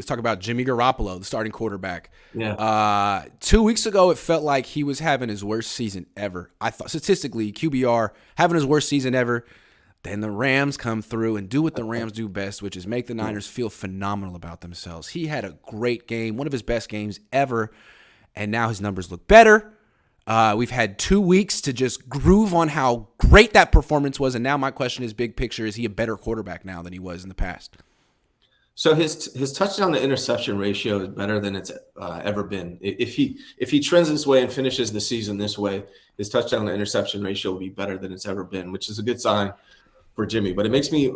talk about Jimmy Garoppolo, the starting quarterback. Yeah. 2 weeks ago, it felt like he was having his worst season ever. I thought statistically, QBR having his worst season ever. Then the Rams come through and do what the Rams do best, which is make the Niners feel phenomenal about themselves. He had a great game, one of his best games ever, and now his numbers look better. We've had 2 weeks to just groove on how great that performance was, and now my question is, big picture, is he a better quarterback now than he was in the past? So his touchdown to interception ratio is better than it's ever been. If he trends this way and finishes the season this way, his touchdown to interception ratio will be better than it's ever been, which is a good sign for Jimmy. But it makes me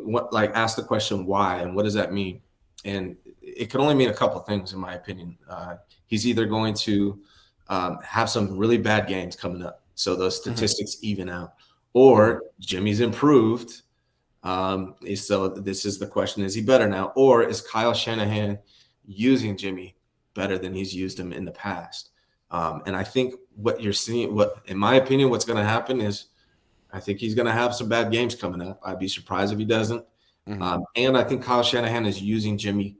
ask the question why, and what does that mean? And it can only mean a couple things, in my opinion. He's either going to have some really bad games coming up, so those statistics even out, or Jimmy's improved. So this is the question: is he better now, or is Kyle Shanahan using Jimmy better than he's used him in the past? And I think what you're seeing, in my opinion, what's going to happen is, I think he's going to have some bad games coming up. I'd be surprised if he doesn't. And I think Kyle Shanahan is using Jimmy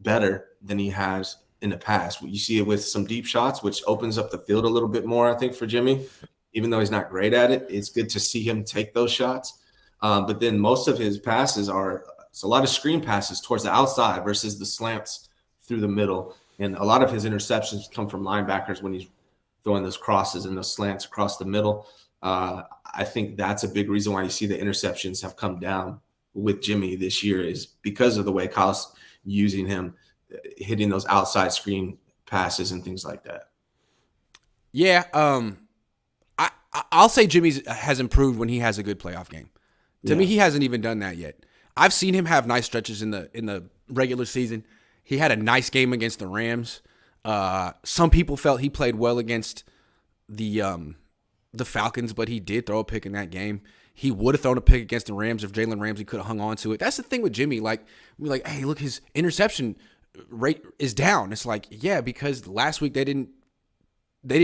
better than he has in the past. You see it with some deep shots, which opens up the field a little bit more, I think, for Jimmy. Even though he's not great at it, it's good to see him take those shots. But then most of his passes it's a lot of screen passes towards the outside versus the slants through the middle. And a lot of his interceptions come from linebackers when he's throwing those crosses and those slants across the middle. I think that's a big reason why you see the interceptions have come down with Jimmy this year, is because of the way Kyle's using him, hitting those outside screen passes and things like that. Yeah, I'll say Jimmy has improved when he has a good playoff game. To me, he hasn't even done that yet. I've seen him have nice stretches in the regular season. He had a nice game against the Rams. Some people felt he played well against the Falcons, but he did throw a pick in that game. He would have thrown a pick against the Rams if Jalen Ramsey could have hung on to it. That's the thing with Jimmy. We're like, hey, look, his interception rate is down. It's like, yeah, because last week they didn't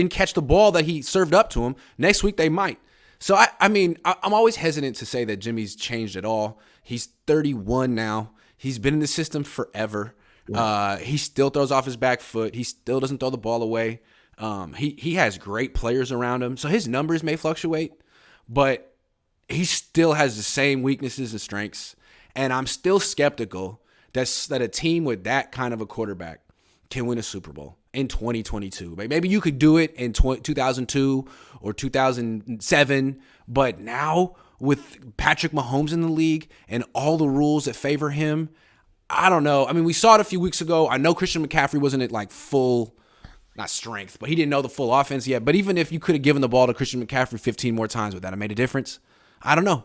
catch the ball that he served up to him. Next week they might. So, I'm always hesitant to say that Jimmy's changed at all. He's 31 now. He's been in the system forever. Yeah. He still throws off his back foot. He still doesn't throw the ball away. He has great players around him. So his numbers may fluctuate, but he still has the same weaknesses and strengths. And I'm still skeptical that a team with that kind of a quarterback can win a Super Bowl in 2022. Maybe you could do it in 2002 or 2007, but now with Patrick Mahomes in the league and all the rules that favor him, I don't know. I mean, we saw it a few weeks ago. I know Christian McCaffrey wasn't at full, not strength, but he didn't know the full offense yet. But even if you could have given the ball to Christian McCaffrey 15 more times, would that have made a difference? I don't know.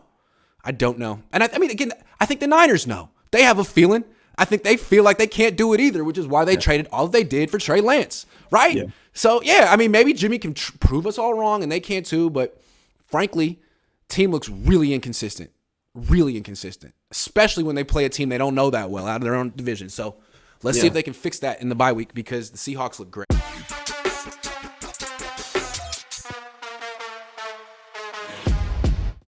I don't know. And I mean, again, I think the Niners know. They have a feeling. I think they feel like they can't do it either, which is why they traded all they did for Trey Lance, right? Yeah. So, yeah, I mean, maybe Jimmy can prove us all wrong, and they can too, but frankly, team looks really inconsistent, especially when they play a team they don't know that well out of their own division. So let's see if they can fix that in the bye week, because the Seahawks look great.